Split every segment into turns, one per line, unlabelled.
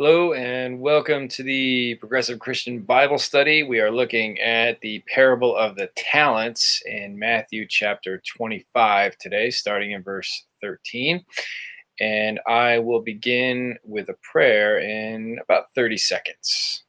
Hello and welcome to the Progressive Christian Bible Study. We are looking at the parable of the talents in Matthew chapter 25 today, starting in verse 13. And I will begin with a prayer in about 30 seconds.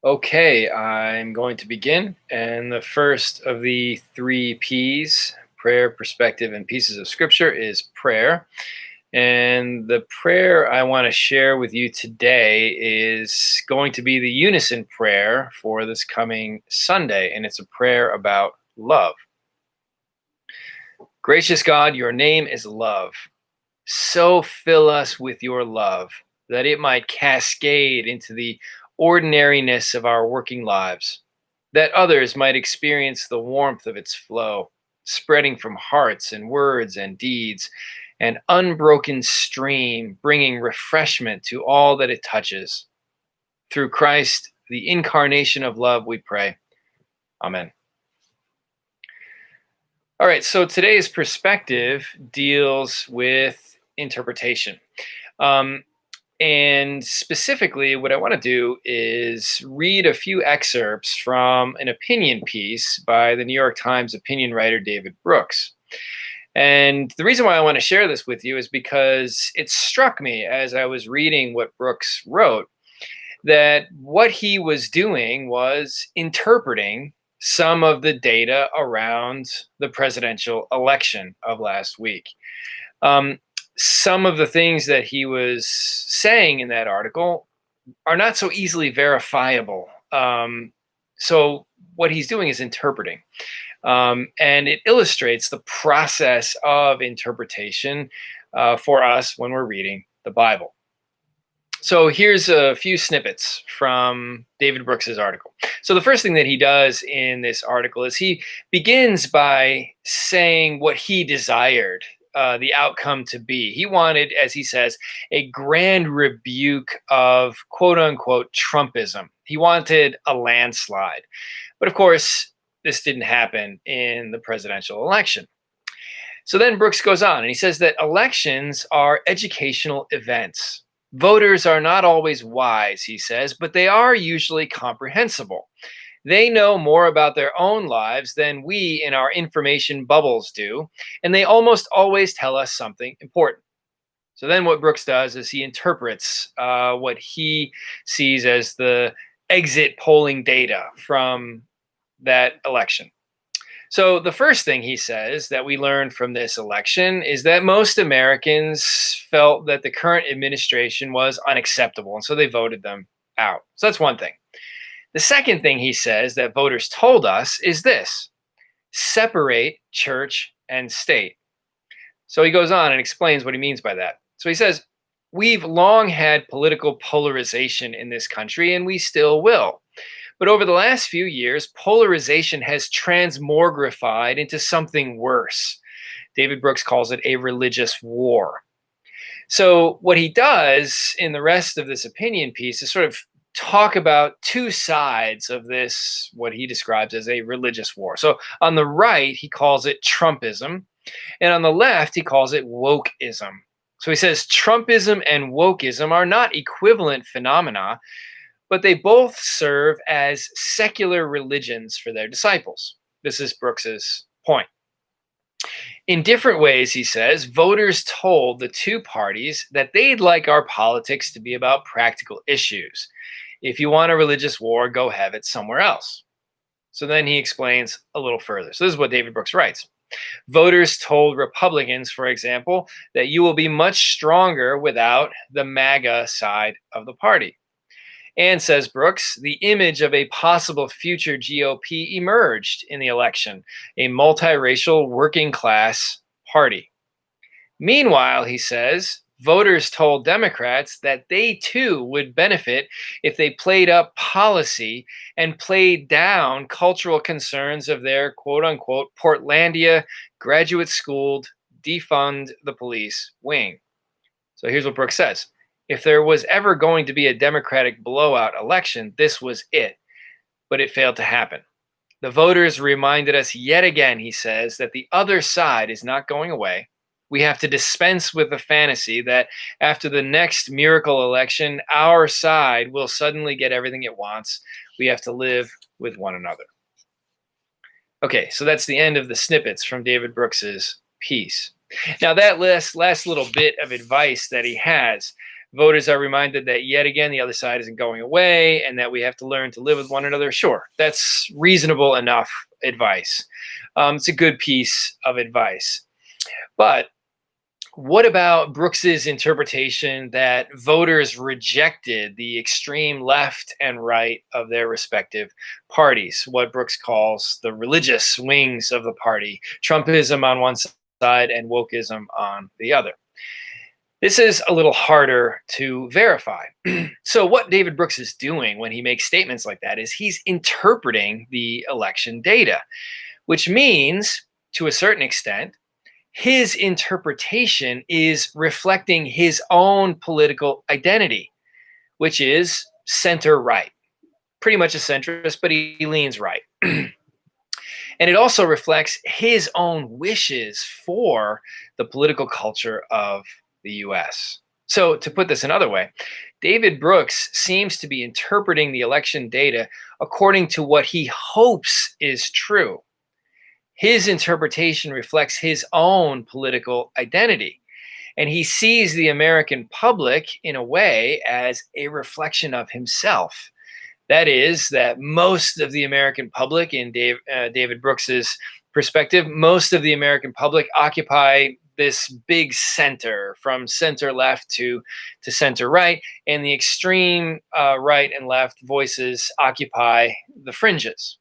Okay, I'm going to begin. And the first of the three P's, prayer, perspective, and pieces of scripture, is prayer. And the prayer I want to share with you today is going to be the unison prayer for this coming Sunday. And it's a prayer about love. Gracious God, your name is love. So fill us with your love that it might cascade into the ordinariness of our working lives, that others might experience the warmth of its flow, spreading from hearts and words and deeds, an unbroken stream bringing refreshment to all that it touches. Through Christ, the incarnation of love, we pray. Amen. All right, so today's perspective deals with interpretation. And specifically, what I want to do is read a few excerpts from an opinion piece by the New York Times opinion writer David Brooks. And the reason why I want to share this with you is because it struck me as I was reading what Brooks wrote that what he was doing was interpreting some of the data around the presidential election of last week. Some of the things that he was saying in that article are not so easily verifiable. So what he's doing is interpreting. And it illustrates the process of interpretation for us when we're reading the Bible. So here's a few snippets from David Brooks's article. So the first thing that he does in this article is he begins by saying what he desired the outcome to be. He wanted, as he says, a grand rebuke of quote unquote Trumpism. He wanted a landslide. But of course, this didn't happen in the presidential election. So then Brooks goes on and he says that elections are educational events. Voters are not always wise, he says, but they are usually comprehensible. They know more about their own lives than we in our information bubbles do, and they almost always tell us something important. So then what Brooks does is he interprets what he sees as the exit polling data from that election. So the first thing he says that we learned from this election is that most Americans felt that the current administration was unacceptable, and so they voted them out. So that's one thing. The second thing he says that voters told us is this: separate church and state. So he goes on and explains what he means by that. So he says, we've long had political polarization in this country, and we still will. But over the last few years, polarization has transmogrified into something worse. David Brooks calls it a religious war. So what he does in the rest of this opinion piece is sort of talk about two sides of this, what he describes as a religious war. So on the right, he calls it Trumpism, and on the left, he calls it wokeism. So he says Trumpism and wokeism are not equivalent phenomena, but they both serve as secular religions for their disciples. This is Brooks's point. In different ways, he says, voters told the two parties that they'd like our politics to be about practical issues. If you want a religious war, go have it somewhere else. So then he explains a little further. So this is what David Brooks writes. Voters told Republicans, for example, that you will be much stronger without the MAGA side of the party. And, says Brooks, the image of a possible future GOP emerged in the election, a multiracial working class party. Meanwhile, he says, voters told Democrats that they too would benefit if they played up policy and played down cultural concerns of their quote unquote Portlandia graduate schooled defund the police wing. So here's what Brooks says. If there was ever going to be a Democratic blowout election, this was it, but it failed to happen. The voters reminded us yet again, he says, that the other side is not going away. We have to dispense with the fantasy that after the next miracle election, our side will suddenly get everything it wants. We have to live with one another. Okay, so that's the end of the snippets from David Brooks's piece. Now, that last little bit of advice that he has, voters are reminded that yet again the other side isn't going away and that we have to learn to live with one another. Sure, that's reasonable enough advice. It's a good piece of advice. But what about Brooks's interpretation that voters rejected the extreme left and right of their respective parties, what Brooks calls the religious wings of the party, Trumpism on one side and wokeism on the other? This is a little harder to verify. So what David Brooks is doing when he makes statements like that is he's interpreting the election data, which means, to a certain extent, his interpretation is reflecting his own political identity, which is center right. Pretty much a centrist, but he leans right. And it also reflects his own wishes for the political culture of the US. So, to put this another way, David Brooks seems to be interpreting the election data according to what he hopes is true. His interpretation reflects his own political identity, and he sees the American public in a way as a reflection of himself. That is, that most of the American public, in David Brooks's perspective, most of the American public occupy this big center from center left to center right, and the extreme right and left voices occupy the fringes.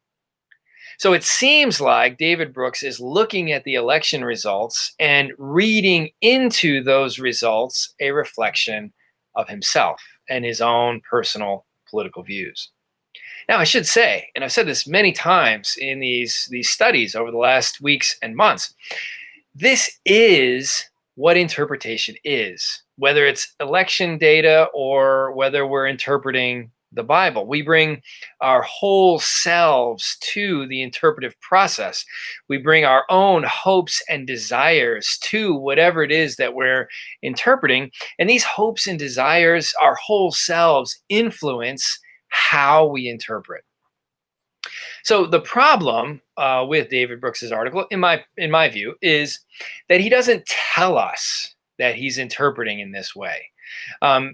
So it seems like David Brooks is looking at the election results and reading into those results a reflection of himself and his own personal political views. Now, I should say, and I've said this many times in these studies over the last weeks and months, this is what interpretation is, whether it's election data or whether we're interpreting the Bible. We bring our whole selves to the interpretive process. We bring our own hopes and desires to whatever it is that we're interpreting. And these hopes and desires, our whole selves, influence how we interpret. So the problem with David Brooks's article, in my view, is that he doesn't tell us that he's interpreting in this way.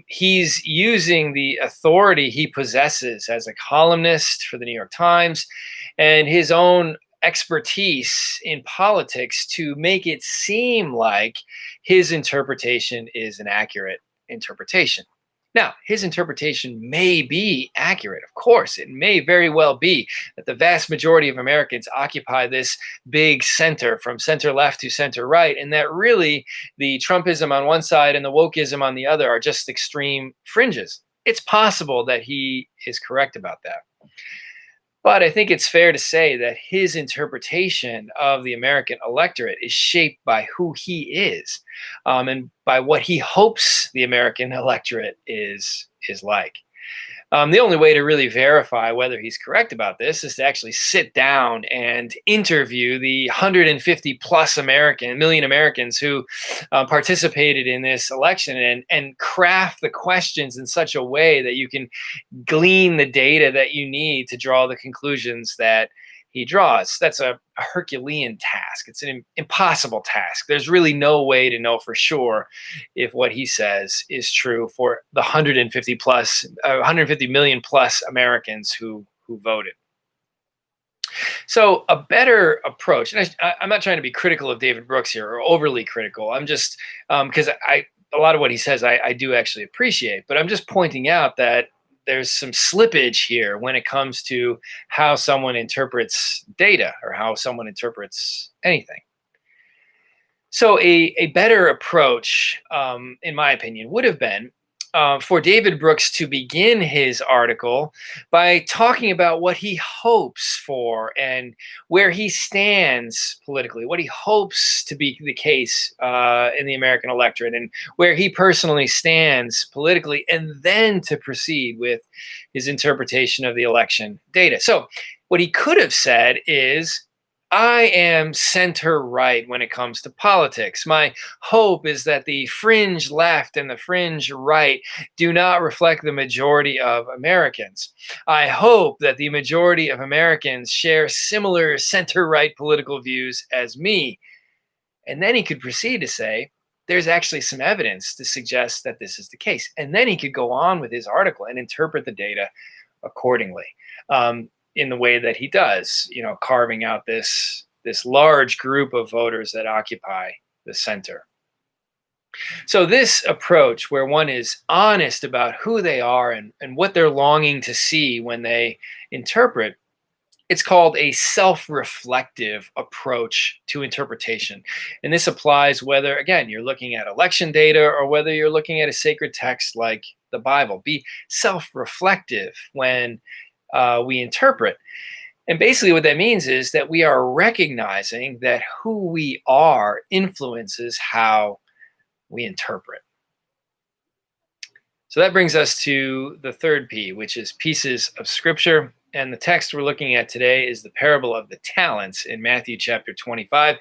He's using the authority he possesses as a columnist for the New York Times and his own expertise in politics to make it seem like his interpretation is an accurate interpretation. Now, his interpretation may be accurate. Of course, it may very well be that the vast majority of Americans occupy this big center from center left to center right, and that really the Trumpism on one side and the wokeism on the other are just extreme fringes. It's possible that he is correct about that. But I think it's fair to say that his interpretation of the American electorate is shaped by who he is, and by what he hopes the American electorate is like. The only way to really verify whether he's correct about this is to actually sit down and interview the 150 plus million Americans who participated in this election and craft the questions in such a way that you can glean the data that you need to draw the conclusions that he draws. That's a Herculean task. It's an impossible task. There's really no way to know for sure if what he says is true for the 150 million plus Americans who voted. So a better approach, and I'm not trying to be critical of David Brooks here or overly critical. I'm just because a lot of what he says I do actually appreciate, but I'm just pointing out that there's some slippage here when it comes to how someone interprets data or how someone interprets anything. So a better approach, in my opinion, would have been for David Brooks to begin his article by talking about what he hopes for and where he stands politically, what he hopes to be the case in the American electorate, and where he personally stands politically, and then to proceed with his interpretation of the election data. So, what he could have said is, I am center right when it comes to politics. My hope is that the fringe left and the fringe right do not reflect the majority of Americans. I hope that the majority of Americans share similar center right political views as me. And then he could proceed to say, there's actually some evidence to suggest that this is the case. And then he could go on with his article and interpret the data accordingly. In the way that he does, carving out this large group of voters that occupy the center. So this approach, where one is honest about who they are and what they're longing to see when they interpret, it's called a self-reflective approach to interpretation. And this applies whether, again, you're looking at election data or whether you're looking at a sacred text like the Bible. Be self-reflective when we interpret. And basically, what that means is that we are recognizing that who we are influences how we interpret. So that brings us to the third P, which is pieces of scripture. And the text we're looking at today is the parable of the talents in Matthew chapter 25.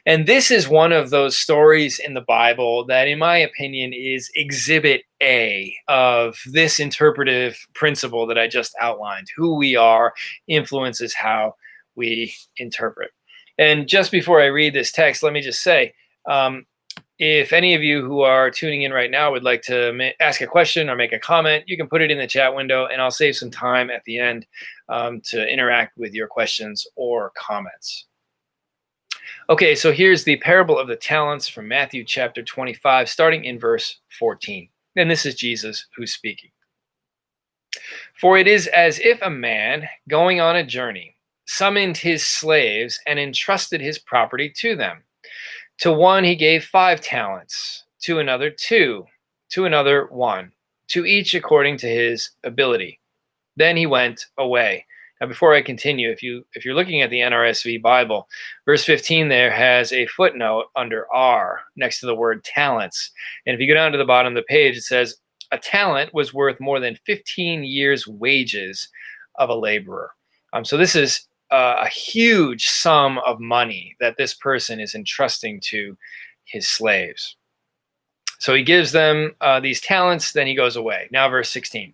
And this is one of those stories in the Bible that, in my opinion, is exhibit A of this interpretive principle that I just outlined. Who we are influences how we interpret. And just before I read this text, let me just say, if any of you who are tuning in right now would like to ask a question or make a comment, you can put it in the chat window, and I'll save some time at the end to interact with your questions or comments. Okay, so here's the parable of the talents from Matthew chapter 25, starting in verse 14. And this is Jesus who's speaking. For it is as if a man going on a journey summoned his slaves and entrusted his property to them. To one he gave 5 talents, to another 2, to another 1, to each according to his ability. Then he went away. Now, before I continue, if you're looking at the NRSV Bible, verse 15 there has a footnote under R next to the word talents. And if you go down to the bottom of the page, it says, a talent was worth more than 15 years' wages of a laborer. So this is a huge sum of money that this person is entrusting to his slaves. So he gives them these talents, then he goes away. Now, verse 16.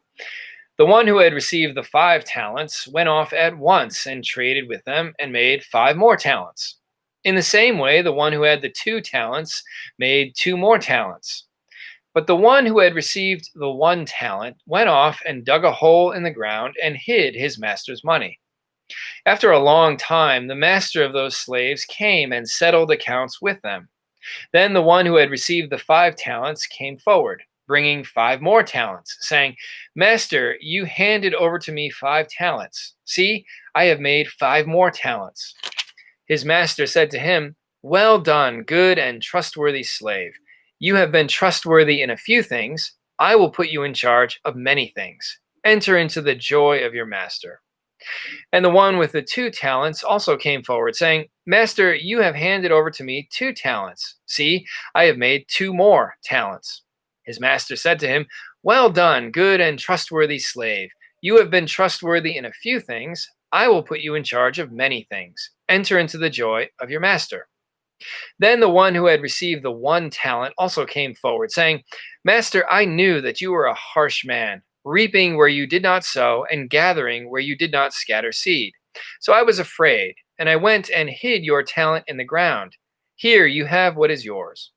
The one who had received the 5 talents went off at once and traded with them and made 5 more talents. In the same way, the one who had the 2 talents made 2 more talents. But the one who had received the 1 talent went off and dug a hole in the ground and hid his master's money. After a long time, the master of those slaves came and settled accounts with them. Then the one who had received the 5 talents came forward, bringing 5 more talents, saying, Master, you handed over to me 5 talents. See, I have made 5 more talents. His master said to him, Well done, good and trustworthy slave. You have been trustworthy in a few things. I will put you in charge of many things. Enter into the joy of your master. And the one with the 2 talents also came forward, saying, Master, you have handed over to me 2 talents. See, I have made 2 more talents. His master said to him, Well done, good and trustworthy slave. You have been trustworthy in a few things. I will put you in charge of many things. Enter into the joy of your master. Then the one who had received the 1 talent also came forward, saying, Master, I knew that you were a harsh man, reaping where you did not sow and gathering where you did not scatter seed. So I was afraid, and I went and hid your talent in the ground. Here you have what is yours.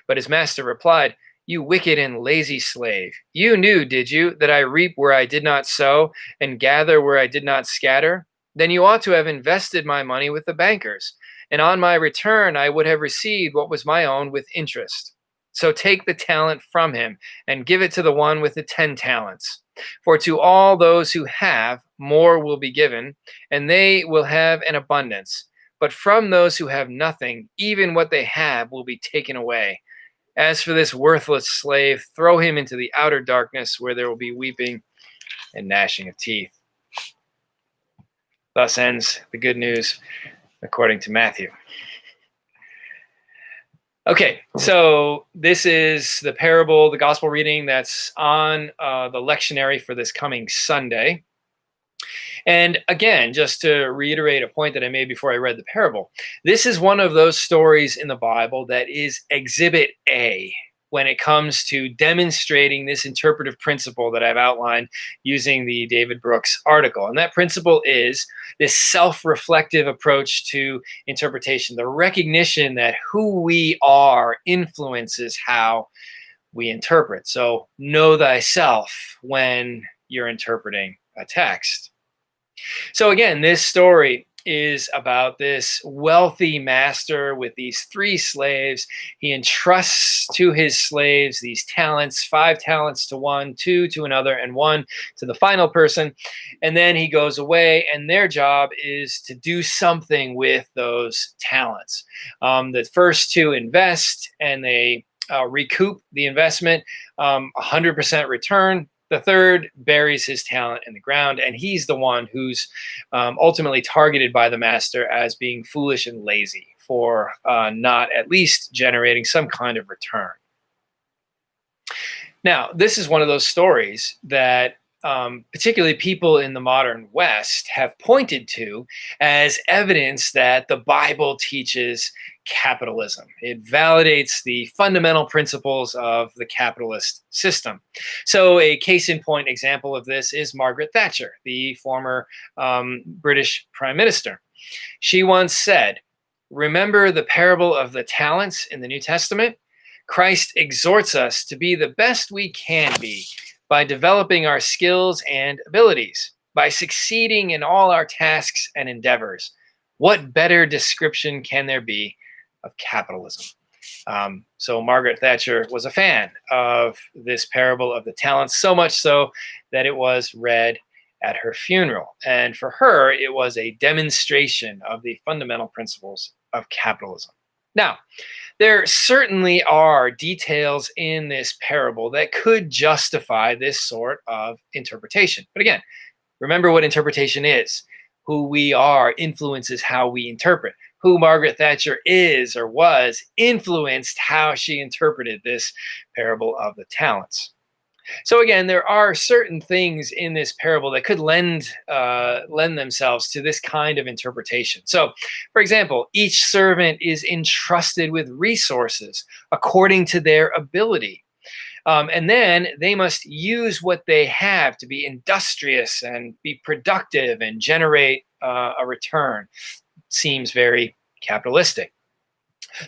But his master replied, You wicked and lazy slave. You knew, did you, that I reap where I did not sow and gather where I did not scatter? Then you ought to have invested my money with the bankers, and on my return I would have received what was my own with interest. So take the talent from him and give it to the one with the 10 talents. For to all those who have, more will be given, and they will have an abundance. but from those who have nothing, even what they have will be taken away. As for this worthless slave, throw him into the outer darkness where there will be weeping and gnashing of teeth." Thus ends the good news according to Matthew. Okay, so this is the parable, the gospel reading that's on the lectionary for this coming Sunday. And again, just to reiterate a point that I made before I read the parable, this is one of those stories in the Bible that is exhibit A when it comes to demonstrating this interpretive principle that I've outlined using the David Brooks article. And that principle is this self-reflective approach to interpretation, the recognition that who we are influences how we interpret. So know thyself when you're interpreting a text. So again, this story is about this wealthy master with these 3 slaves. He entrusts to his slaves these talents, 5 talents to one, 2 to another, and 1 to the final person. And then he goes away, and their job is to do something with those talents. The first 2 invest, and they recoup the investment, 100% return. The third buries his talent in the ground, and he's the one who's ultimately targeted by the master as being foolish and lazy for not at least generating some kind of return. Now, this is one of those stories that particularly people in the modern West have pointed to as evidence that the Bible teaches capitalism. It validates the fundamental principles of the capitalist system. So a case in point example of this is Margaret Thatcher, the former British Prime Minister. She once said, "Remember the parable of the talents in the New Testament? Christ exhorts us to be the best we can be by developing our skills and abilities, by succeeding in all our tasks and endeavors. What better description can there be of capitalism?" So Margaret Thatcher was a fan of this parable of the talents, so much so that it was read at her funeral. And for her, it was a demonstration of the fundamental principles of capitalism. Now, there certainly are details in this parable that could justify this sort of interpretation. But again, remember what interpretation is. Who we are influences how we interpret. Who Margaret Thatcher is or was influenced how she interpreted this parable of the talents. So again, there are certain things in this parable that could lend themselves to this kind of interpretation. So, for example, each servant is entrusted with resources according to their ability. And then they must use what they have to be industrious and be productive and generate a return. Seems very capitalistic.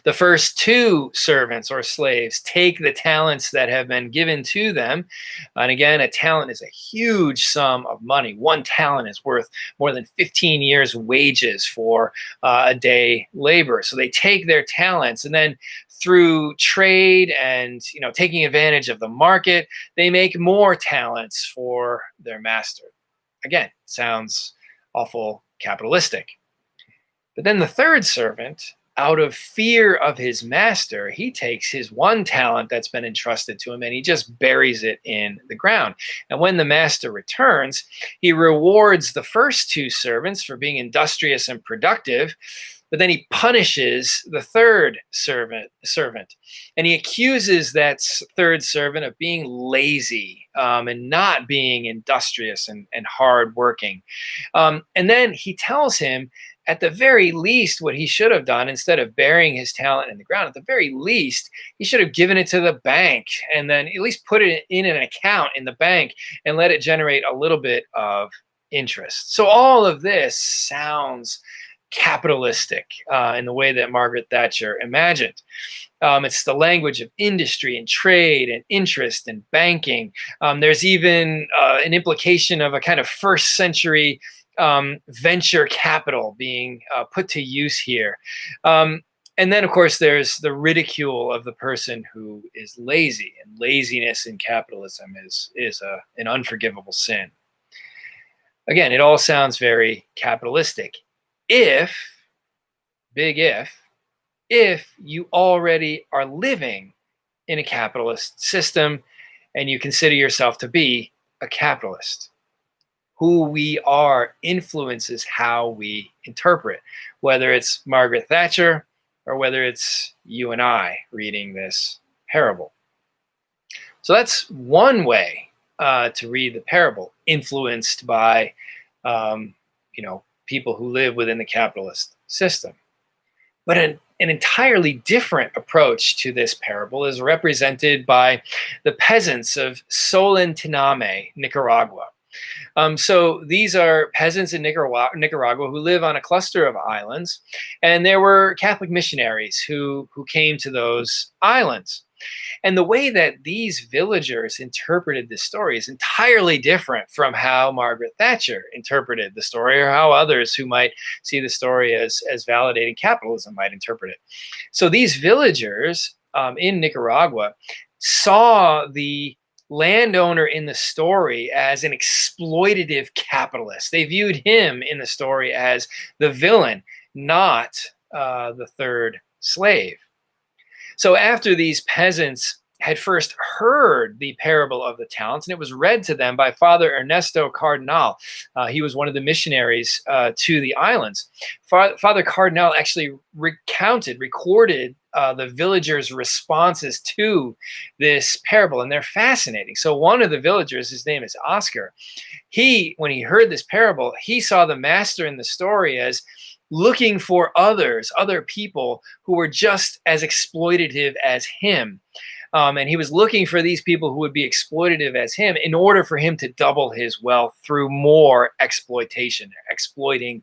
The first 2 servants or slaves take the talents that have been given to them. And again, a talent is a huge sum of money. 1 talent is worth more than 15 years' wages for a day labor. So they take their talents, and then through trade and taking advantage of the market, they make more talents for their master. Again, sounds awful capitalistic. But then the third servant, out of fear of his master, he takes his 1 talent that's been entrusted to him and he just buries it in the ground. And when the master returns, he rewards the first 2 servants for being industrious and productive, but then he punishes the third servant. And he accuses that third servant of being lazy and not being industrious and hardworking. And then he tells him, at the very least, what he should have done, instead of burying his talent in the ground, at the very least, he should have given it to the bank and then at least put it in an account in the bank and let it generate a little bit of interest. So all of this sounds capitalistic in the way that Margaret Thatcher imagined. It's the language of industry and trade and interest and banking. There's even an implication of a kind of first century venture capital being put to use here. And then, of course, there's the ridicule of the person who is lazy, and laziness in capitalism is an unforgivable sin. Again, it all sounds very capitalistic if big if you already are living in a capitalist system and you consider yourself to be a capitalist. Who we are influences how we interpret, whether it's Margaret Thatcher or whether it's you and I reading this parable. So that's one way to read the parable, influenced by, people who live within the capitalist system. But an entirely different approach to this parable is represented by the peasants of Solentiname, Nicaragua. So these are peasants in Nicaragua who live on a cluster of islands, and there were Catholic missionaries who came to those islands. And the way that these villagers interpreted this story is entirely different from how Margaret Thatcher interpreted the story, or how others who might see the story as validating capitalism might interpret it. So these villagers in Nicaragua saw the landowner in the story as an exploitative capitalist. They viewed him in the story as the villain, not the third slave. So after these peasants had first heard the parable of the talents, and it was read to them by Father Ernesto Cardinal. He was one of the missionaries to the islands. Father Cardinal actually recorded the villagers' responses to this parable, and they're fascinating. So one of the villagers, his name is Oscar, when he heard this parable, he saw the master in the story as looking for other people who were just as exploitative as him. And he was looking for these people who would be exploitative as him in order for him to double his wealth through more exploitation, exploiting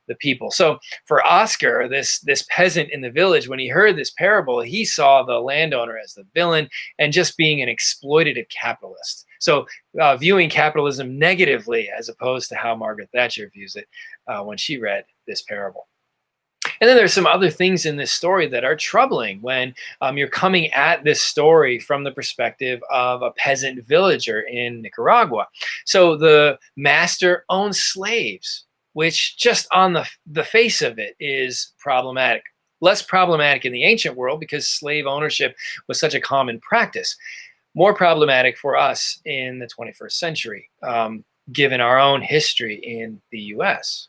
the people. So for Oscar, this peasant in the village, when he heard this parable, he saw the landowner as the villain and just being an exploitative capitalist. So viewing capitalism negatively, as opposed to how Margaret Thatcher views it when she read this parable. And then there's some other things in this story that are troubling when you're coming at this story from the perspective of a peasant villager in Nicaragua. So the master owns slaves, which just on the face of it is problematic. Less problematic in the ancient world because slave ownership was such a common practice. More problematic for us in the 21st century, given our own history in the US.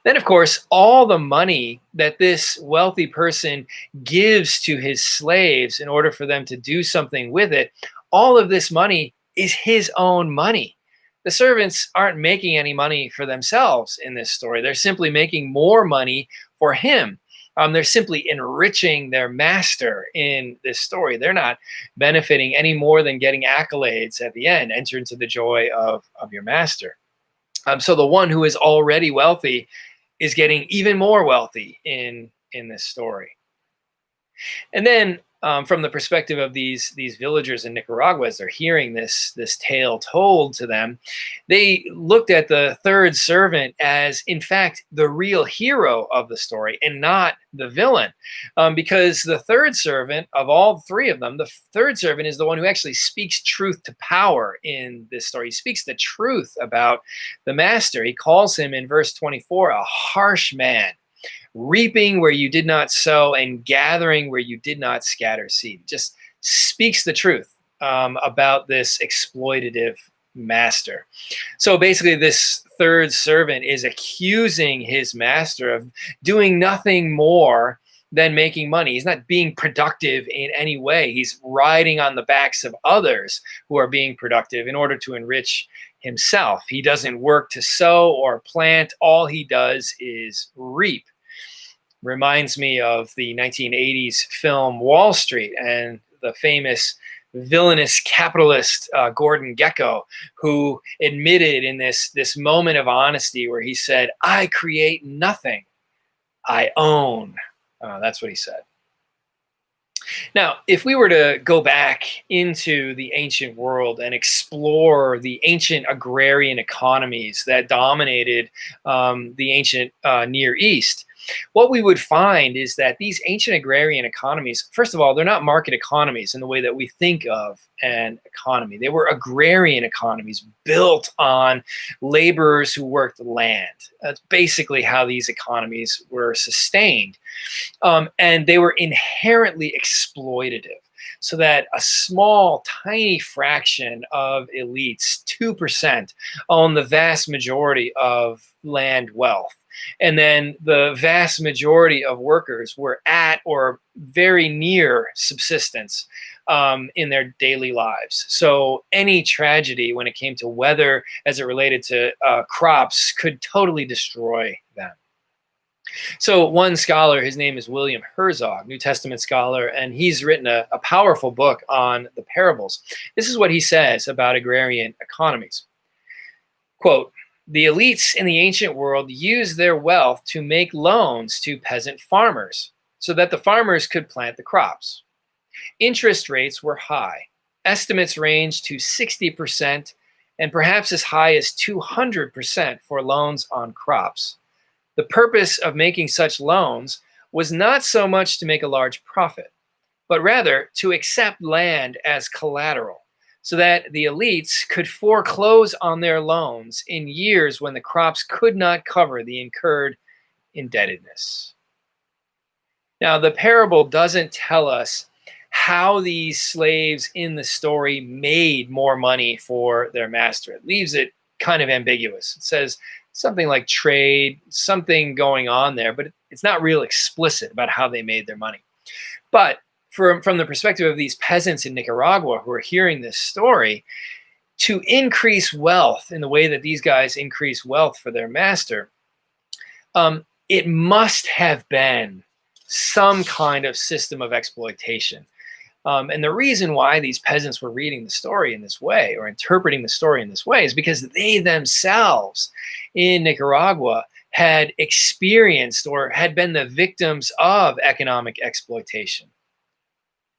Then, of course, all the money that this wealthy person gives to his slaves in order for them to do something with it, all of this money is his own money. The servants aren't making any money for themselves in this story. They're simply making more money for him. They're simply enriching their master in this story. They're not benefiting any more than getting accolades at the end. Enter into the joy of your master. So the one who is already wealthy is getting even more wealthy in this story. And then from the perspective of these villagers in Nicaragua, as they're hearing this tale told to them, they looked at the third servant as, in fact, the real hero of the story and not the villain. Because the third servant, of all three of them, the third servant is the one who actually speaks truth to power in this story. He speaks the truth about the master. He calls him in verse 24 a harsh man, reaping where you did not sow and gathering where you did not scatter seed. Just speaks the truth about this exploitative master. So basically, this third servant is accusing his master of doing nothing more than making money. He's not being productive in any way. He's riding on the backs of others who are being productive in order to enrich himself. He doesn't work to sow or plant. All he does is reap. Reminds me of the 1980s film Wall Street and the famous villainous capitalist Gordon Gekko, who admitted in this moment of honesty where he said, "I create nothing, I own." That's what he said. Now, if we were to go back into the ancient world and explore the ancient agrarian economies that dominated the ancient Near East, what we would find is that these ancient agrarian economies, first of all, they're not market economies in the way that we think of an economy. They were agrarian economies built on laborers who worked the land. That's basically how these economies were sustained. And they were inherently exploitative, so that a small, tiny fraction of elites, 2%, own the vast majority of land wealth. And then the vast majority of workers were at or very near subsistence in their daily lives. So any tragedy when it came to weather as it related to crops could totally destroy them. So one scholar, his name is William Herzog, New Testament scholar, and he's written a powerful book on the parables. This is what he says about agrarian economies. Quote, the elites in the ancient world used their wealth to make loans to peasant farmers so that the farmers could plant the crops. Interest rates were high. Estimates ranged to 60% and perhaps as high as 200% for loans on crops. The purpose of making such loans was not so much to make a large profit, but rather to accept land as collateral so that the elites could foreclose on their loans in years when the crops could not cover the incurred indebtedness. Now, the parable doesn't tell us how these slaves in the story made more money for their master. It leaves it kind of ambiguous. It says something like trade, something going on there, but it's not real explicit about how they made their money. But from the perspective of these peasants in Nicaragua who are hearing this story, to increase wealth in the way that these guys increase wealth for their master, it must have been some kind of system of exploitation. And the reason why these peasants were reading the story in this way or interpreting the story in this way is because they themselves in Nicaragua had experienced or had been the victims of economic exploitation.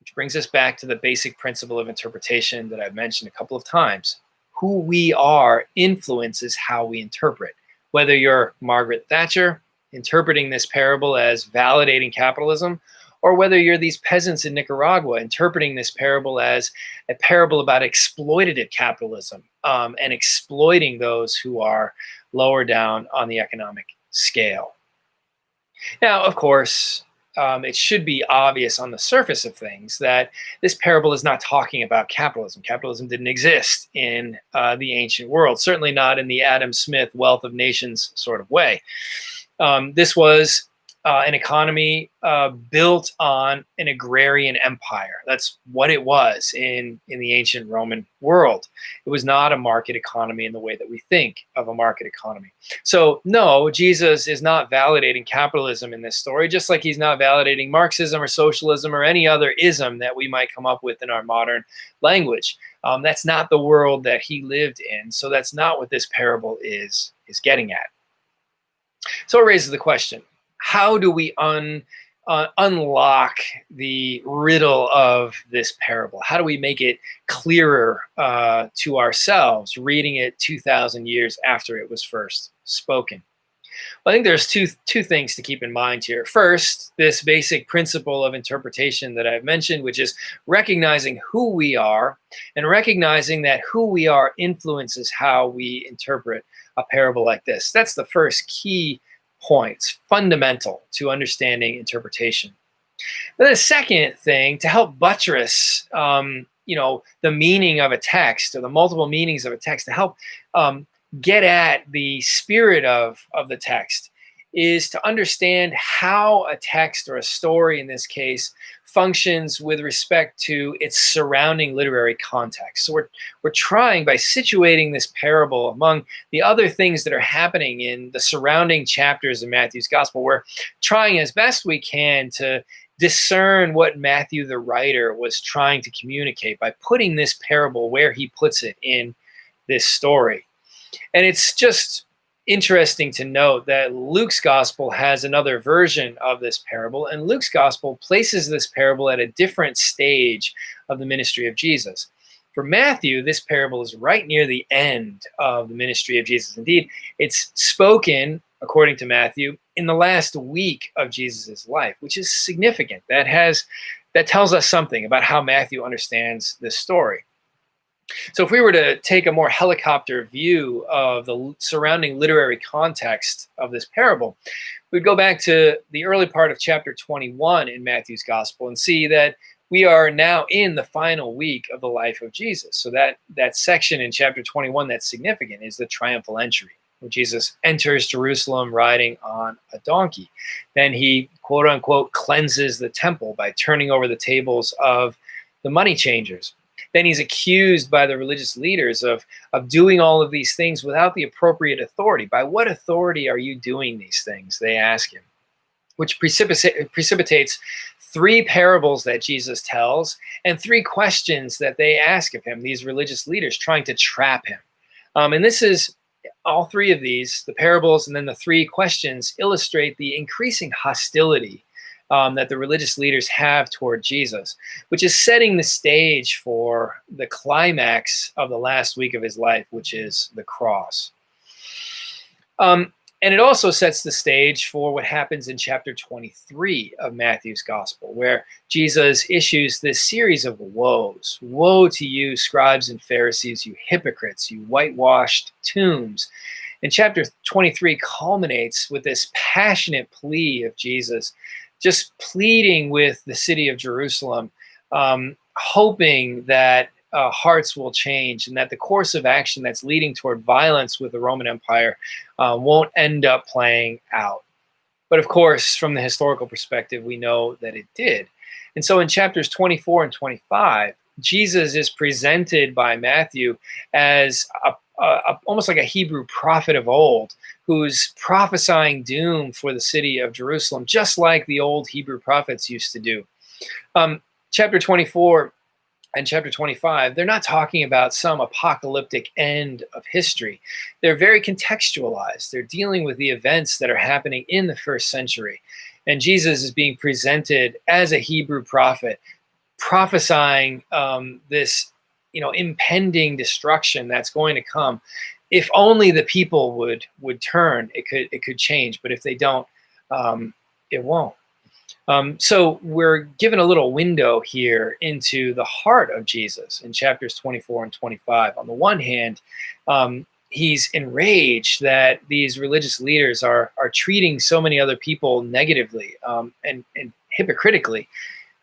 Which brings us back to the basic principle of interpretation that I've mentioned a couple of times. Who we are influences how we interpret. Whether you're Margaret Thatcher interpreting this parable as validating capitalism, or whether you're these peasants in Nicaragua interpreting this parable as a parable about exploitative capitalism and exploiting those who are lower down on the economic scale. Now, of course, it should be obvious on the surface of things that this parable is not talking about capitalism. Capitalism didn't exist in the ancient world, certainly not in the Adam Smith wealth of nations sort of way. This was an economy built on an agrarian empire. That's what it was in the ancient Roman world. It was not a market economy in the way that we think of a market economy. So no, Jesus is not validating capitalism in this story, just like he's not validating Marxism or socialism or any other ism that we might come up with in our modern language. That's not the world that he lived in. So that's not what this parable is getting at. So it raises the question, how do we unlock the riddle of this parable? How do we make it clearer to ourselves, reading it 2,000 years after it was first spoken? Well, I think there's two things to keep in mind here. First, this basic principle of interpretation that I've mentioned, which is recognizing who we are and recognizing that who we are influences how we interpret a parable like this. That's the first key points, fundamental to understanding interpretation. Then the second thing, to help buttress, the meaning of a text or the multiple meanings of a text, to help get at the spirit of the text, is to understand how a text or a story, in this case, functions with respect to its surrounding literary context. So we're trying, by situating this parable among the other things that are happening in the surrounding chapters of Matthew's gospel, we're trying as best we can to discern what Matthew the writer was trying to communicate by putting this parable where he puts it in this story. And it's just interesting to note that Luke's gospel has another version of this parable, and Luke's gospel places this parable at a different stage of the ministry of Jesus. For Matthew, this parable is right near the end of the ministry of Jesus. Indeed, it's spoken according to Matthew, in the last week of Jesus' life, which is significant. That tells us something about how Matthew understands this story. So if we were to take a more helicopter view of the surrounding literary context of this parable, we'd go back to the early part of chapter 21 in Matthew's gospel and see that we are now in the final week of the life of Jesus. So that section in chapter 21 that's significant is the triumphal entry, where Jesus enters Jerusalem riding on a donkey. Then he, quote unquote, cleanses the temple by turning over the tables of the money changers. Then he's accused by the religious leaders of doing all of these things without the appropriate authority. By what authority are you doing these things? They ask him, which precipitates three parables that Jesus tells and three questions that they ask of him, these religious leaders trying to trap him. And this is all three of these, the parables and then the three questions, illustrate the increasing hostility that the religious leaders have toward Jesus, which is setting the stage for the climax of the last week of his life, which is the cross. And it also sets the stage for what happens in chapter 23 of Matthew's gospel, where Jesus issues this series of woes. Woe to you, scribes and Pharisees, you hypocrites, you whitewashed tombs. And chapter 23 culminates with this passionate plea of Jesus, just pleading with the city of Jerusalem, hoping that hearts will change and that the course of action that's leading toward violence with the Roman Empire won't end up playing out. But of course, from the historical perspective, we know that it did. And so in chapters 24 and 25, Jesus is presented by Matthew as almost like a Hebrew prophet of old, who's prophesying doom for the city of Jerusalem, just like the old Hebrew prophets used to do. Chapter 24 and chapter 25, they're not talking about some apocalyptic end of history. They're very contextualized. They're dealing with the events that are happening in the first century. And Jesus is being presented as a Hebrew prophet, prophesying this impending destruction that's going to come. If only the people would turn, it could change. But if they don't, it won't. So we're given a little window here into the heart of Jesus in chapters 24 and 25. On the one hand, he's enraged that these religious leaders are treating so many other people negatively and hypocritically.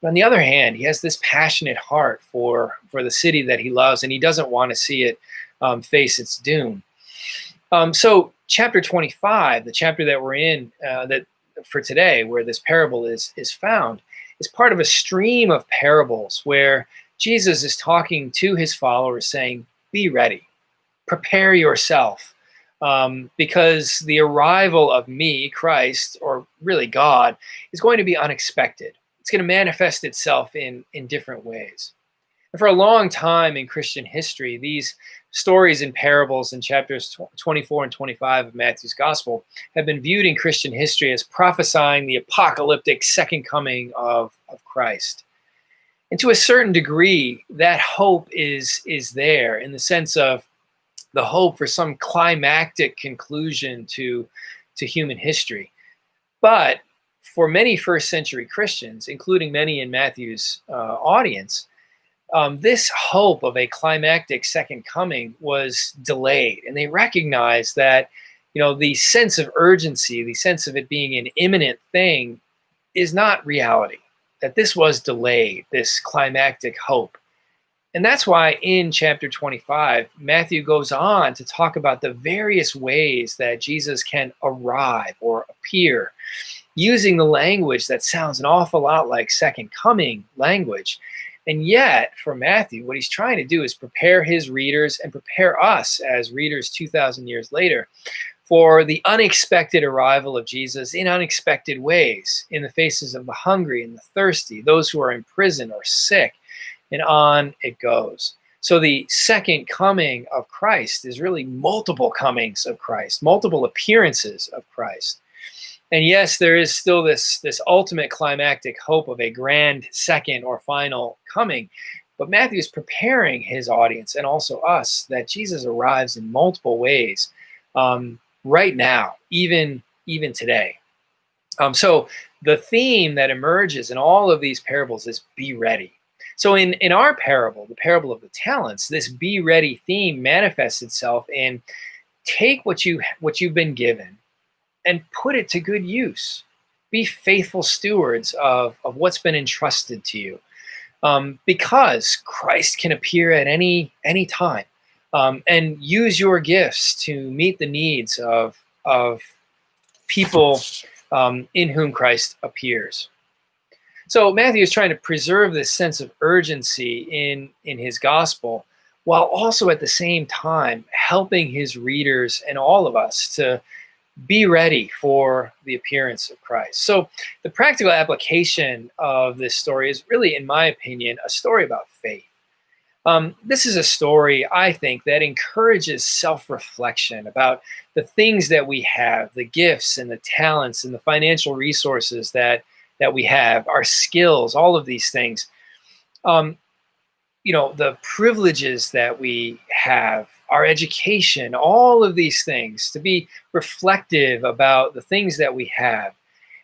But on the other hand, he has this passionate heart for the city that he loves, and he doesn't want to see it face its doom. So chapter 25, the chapter that we're in, that for today, where this parable is found, is part of a stream of parables where Jesus is talking to his followers saying, be ready, prepare yourself, because the arrival of me, Christ, or really God, is going to be unexpected. It's going to manifest itself in different ways. And for a long time in Christian history, these stories and parables in chapters 24 and 25 of Matthew's gospel have been viewed in Christian history as prophesying the apocalyptic second coming of Christ. And to a certain degree, that hope is there in the sense of the hope for some climactic conclusion to human history. But for many first century Christians, including many in Matthew's audience, this hope of a climactic second coming was delayed. And they recognized that, the sense of urgency, the sense of it being an imminent thing is not reality, that this was delayed, this climactic hope. And that's why in chapter 25, Matthew goes on to talk about the various ways that Jesus can arrive or appear, using the language that sounds an awful lot like second coming language. And yet, for Matthew, what he's trying to do is prepare his readers and prepare us as readers 2,000 years later for the unexpected arrival of Jesus in unexpected ways, in the faces of the hungry and the thirsty, those who are in prison or sick, and on it goes. So the second coming of Christ is really multiple comings of Christ, multiple appearances of Christ. And yes, there is still this ultimate climactic hope of a grand second or final coming. But Matthew is preparing his audience and also us that Jesus arrives in multiple ways right now, even even today. So the theme that emerges in all of these parables is be ready. So in our parable, the parable of the talents, this be ready theme manifests itself in take what you've been given and put it to good use. Be faithful stewards of what's been entrusted to you, because Christ can appear at any time, and use your gifts to meet the needs of people in whom Christ appears. So Matthew is trying to preserve this sense of urgency in his gospel, while also at the same time helping his readers and all of us to be ready for the appearance of Christ. So the practical application of this story is really, in my opinion, a story about faith. This is a story, I think, that encourages self-reflection about the things that we have, the gifts and the talents and the financial resources that we have, our skills, all of these things. Um, the privileges that we have, our education, all of these things, to be reflective about the things that we have.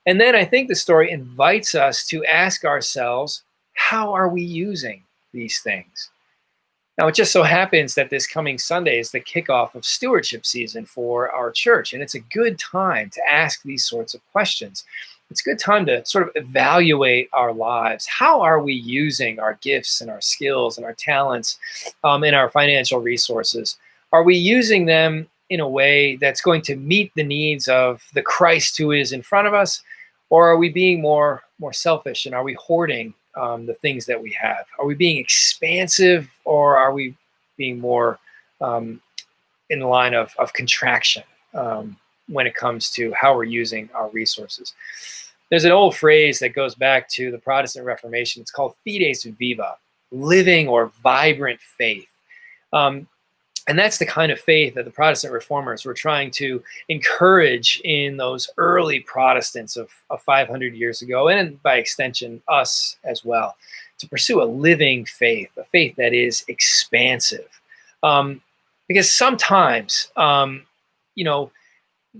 And then I think the story invites us to ask ourselves, how are we using these things? Now, it just so happens that this coming Sunday is the kickoff of stewardship season for our church, and it's a good time to ask these sorts of questions. It's a good time to sort of evaluate our lives. How are we using our gifts and our skills and our talents, and our financial resources? Are we using them in a way that's going to meet the needs of the Christ who is in front of us, or are we being more selfish, and are we hoarding the things that we have? Are we being expansive, or are we being more in the line of contraction when it comes to how we're using our resources? There's an old phrase that goes back to the Protestant Reformation. It's called fides viva, living or vibrant faith. And that's the kind of faith that the Protestant reformers were trying to encourage in those early Protestants of 500 years ago, and by extension, us as well, to pursue a living faith, a faith that is expansive. Because sometimes,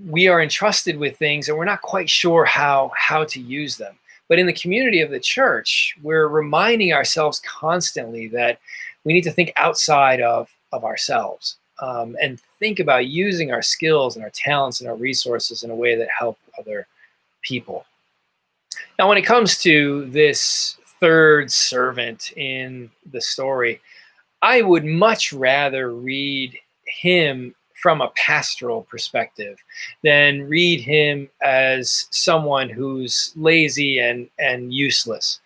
we are entrusted with things and we're not quite sure how to use them. But in the community of the church, we're reminding ourselves constantly that we need to think outside of ourselves, and think about using our skills and our talents and our resources in a way that help other people. Now, when it comes to this third servant in the story, I would much rather read him from a pastoral perspective than read him as someone who's lazy and useless.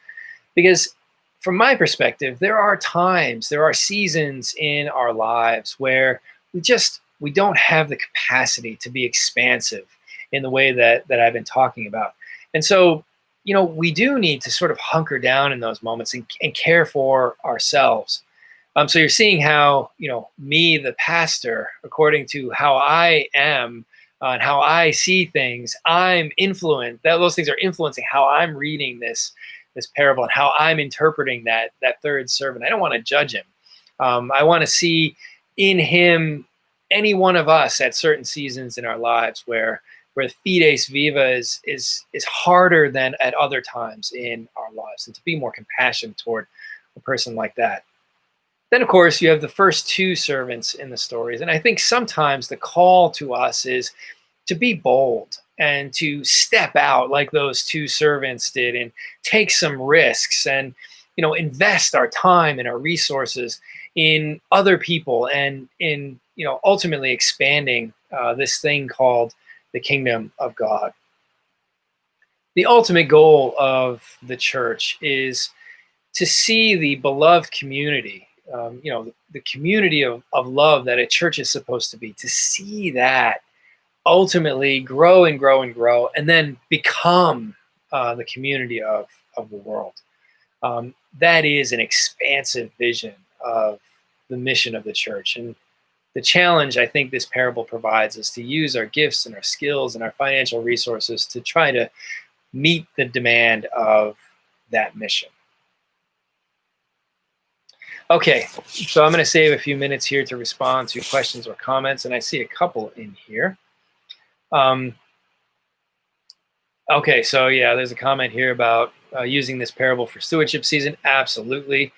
Because from my perspective, there are seasons in our lives where we don't have the capacity to be expansive in the way that I've been talking about. And so, we do need to sort of hunker down in those moments and care for ourselves. So you're seeing how, me, the pastor, according to how I am and how I see things, I'm influenced. Those things are influencing how I'm reading this parable and how I'm interpreting that third servant. I don't want to judge him. I want to see in him any one of us at certain seasons in our lives where fides viva is harder than at other times in our lives, and to be more compassionate toward a person like that. Then, of course, you have the first two servants in the stories, and I think sometimes the call to us is to be bold and to step out like those two servants did and take some risks and invest our time and our resources in other people and in ultimately expanding this thing called the kingdom of God. The ultimate goal of the church is to see the beloved community, the community of love that a church is supposed to be, to see that ultimately grow and grow and grow, and then become the community of the world. That is an expansive vision of the mission of the church. And the challenge I think this parable provides is to use our gifts and our skills and our financial resources to try to meet the demand of that mission. Okay, so I'm going to save a few minutes here to respond to questions or comments, and I see a couple in here. Okay, so yeah, there's a comment here about using this parable for stewardship season. Absolutely.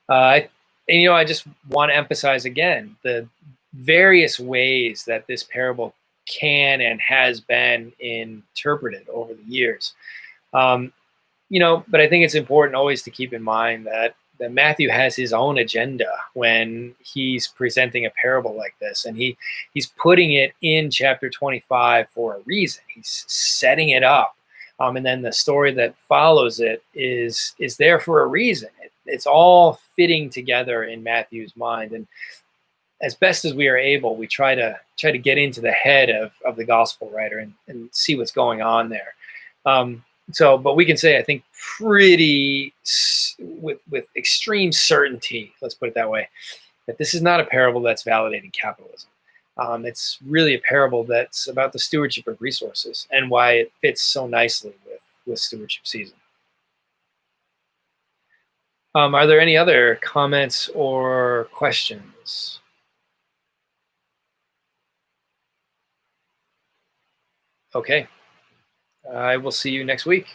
And I just want to emphasize again the various ways that this parable can and has been interpreted over the years. Um, but I think it's important always to keep in mind that Matthew has his own agenda when he's presenting a parable like this, and he's putting it in chapter 25 for a reason. He's setting it up, and then the story that follows it is there for a reason. It's all fitting together in Matthew's mind, and as best as we are able, we try to get into the head of the gospel writer and see what's going on there. But we can say, I think, with extreme certainty, let's put it that way, that this is not a parable that's validating capitalism. It's really a parable that's about the stewardship of resources and why it fits so nicely with stewardship season. Are there any other comments or questions? Okay, I will see you next week.